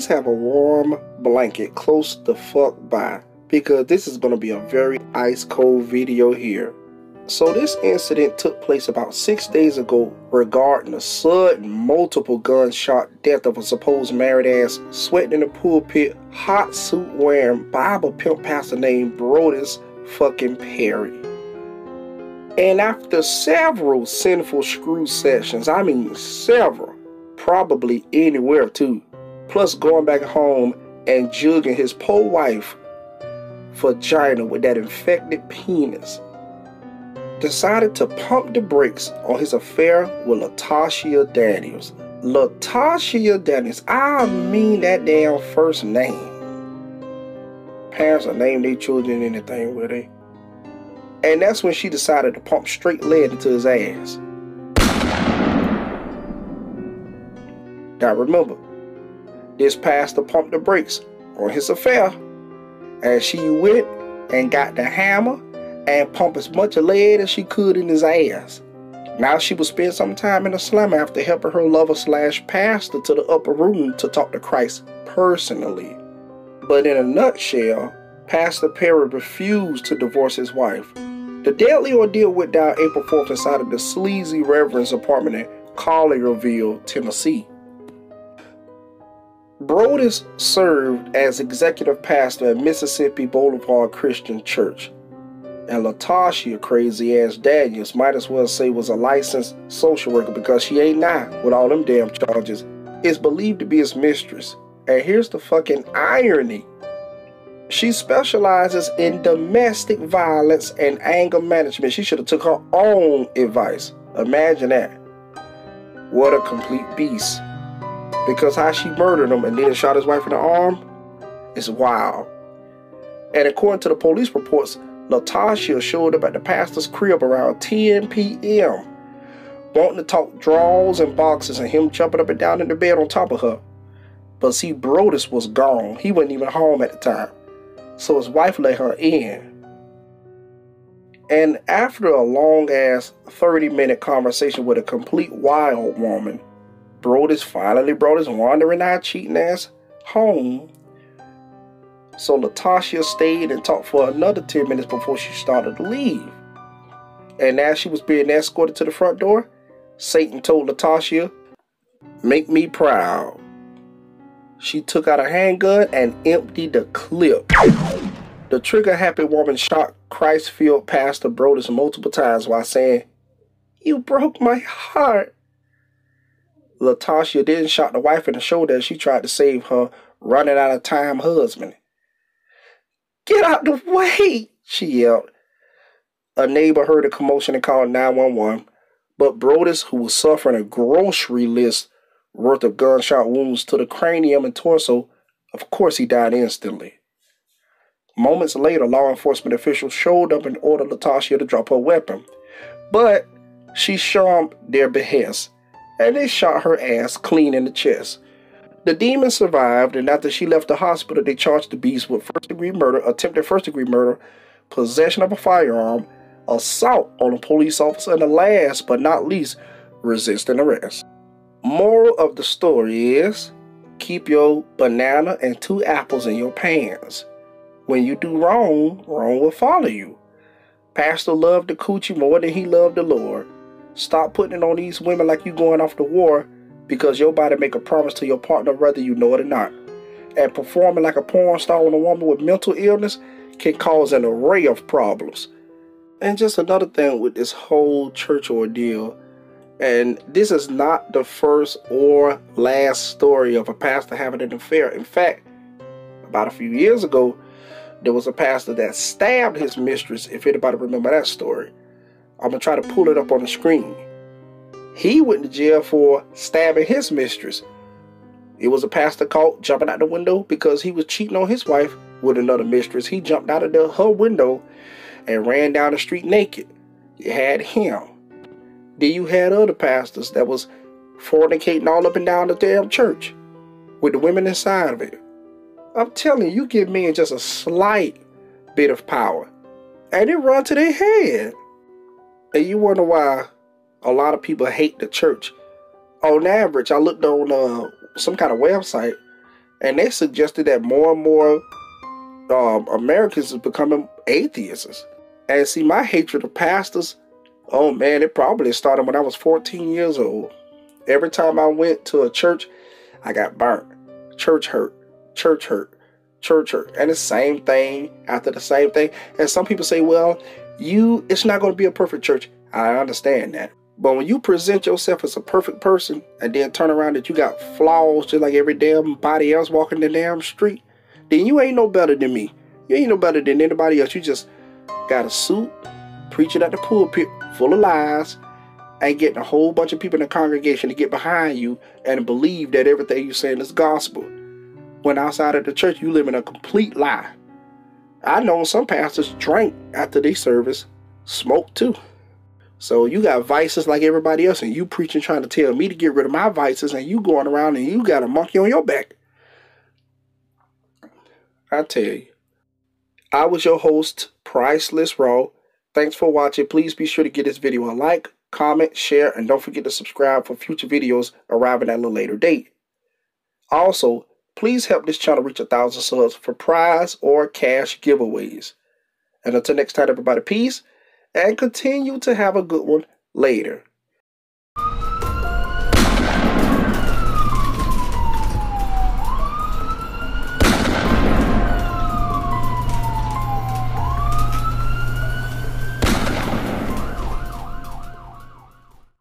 please have a warm blanket close the fuck by, because this is going to be a very ice cold video here. So this incident took place about 6 days ago regarding the sudden multiple gunshot death of a supposed married ass, sweating in the pulpit, hot suit wearing Bible pimp pastor named Brodes fucking Perry. And after several sinful screw sessions, I mean several, probably anywhere too, plus going back home and jugging his poor wife vagina with that infected penis, decided to pump the brakes on his affair with Latashia Daniels. Latashia Daniels, I mean that damn first name. Parents will name their children anything, will they? And that's when she decided to pump straight lead into his ass. Now remember, this pastor pumped the brakes on his affair, and she went and got the hammer and pump as much lead as she could in his ass. Now she would spend some time in the slum after helping her lover / pastor to the upper room to talk to Christ personally. But in a nutshell, Pastor Perry refused to divorce his wife. The deadly ordeal went down April 4th inside of the sleazy Reverend's apartment in Collierville, Tennessee. Brodes served as executive pastor at Mississippi Boulevard Christian Church. And Latashia, crazy ass Daniels, might as well say was a licensed social worker, because she ain't now with all them damn charges, is believed to be his mistress. And here's the fucking irony. She specializes in domestic violence and anger management. She should have took her own advice. Imagine that. What a complete beast. Because how she murdered him and then shot his wife in the arm is wild. And according to the police reports, Latashia showed up at the pastor's crib around 10 p.m. wanting to talk draws and boxes and him jumping up and down in the bed on top of her. But see, Brodes was gone. He wasn't even home at the time. So his wife let her in. And after a long-ass 30-minute conversation with a complete wild woman, Brodes finally brought his wandering-eyed cheating ass home. So Latashia stayed and talked for another 10 minutes before she started to leave. And as she was being escorted to the front door, Satan told Latashia, "Make me proud." She took out a handgun and emptied the clip. The trigger-happy woman shot Christ-filled Pastor Brodes multiple times while saying, "You broke my heart." Latashia then shot the wife in the shoulder as she tried to save her running out of time husband. "Get out the way," she yelled. A neighbor heard the commotion and called 911, but Brodes, who was suffering a grocery list worth of gunshot wounds to the cranium and torso, of course he died instantly. Moments later, law enforcement officials showed up and ordered Latashia to drop her weapon, but she shunned their behest, and they shot her ass clean in the chest. The demon survived, and after she left the hospital, they charged the beast with first-degree murder, attempted first-degree murder, possession of a firearm, assault on a police officer, and last but not least, resisting arrest. Moral of the story is, keep your banana and 2 apples in your pants. When you do wrong, wrong will follow you. Pastor loved the coochie more than he loved the Lord. Stop putting it on these women like you going off to war, because your body make a promise to your partner whether you know it or not. And performing like a porn star on a woman with mental illness can cause an array of problems. And just another thing with this whole church ordeal, and this is not the first or last story of a pastor having an affair. In fact, about a few years ago, there was a pastor that stabbed his mistress, if anybody remember that story. I'm going to try to pull it up on the screen. He went to jail for stabbing his mistress. It was a pastor caught jumping out the window because he was cheating on his wife with another mistress. He jumped out of her window and ran down the street naked. You had him. Then you had other pastors that was fornicating all up and down the damn church with the women inside of it. I'm telling you, you give men just a slight bit of power and it run to their head. And you wonder why a lot of people hate the church. On average, I looked on some kind of website, And they suggested that more and more Americans are becoming atheists. And see, my hatred of pastors, oh man, it probably started when I was 14 years old. Every time I went to a church, I got burnt. Church hurt, church hurt, church hurt. And the same thing after the same thing. And some people say, well, it's not going to be a perfect church. I understand that. But when you present yourself as a perfect person and then turn around that you got flaws just like every damn body else walking the damn street, then you ain't no better than me. You ain't no better than anybody else. You just got a suit, preaching at the pulpit full of lies, and getting a whole bunch of people in the congregation to get behind you and believe that everything you're saying is gospel. When outside of the church, you live in a complete lie. I know some pastors drank after their service, smoked too. So you got vices like everybody else, and you preaching trying to tell me to get rid of my vices, and you going around and you got a monkey on your back. I tell you. I was your host, Priceless Raw. Thanks for watching. Please be sure to give this video a like, comment, share, and don't forget to subscribe for future videos arriving at a later date. Also, please help this channel reach 1,000 subs for prize or cash giveaways. And until next time, everybody, peace, and continue to have a good one later.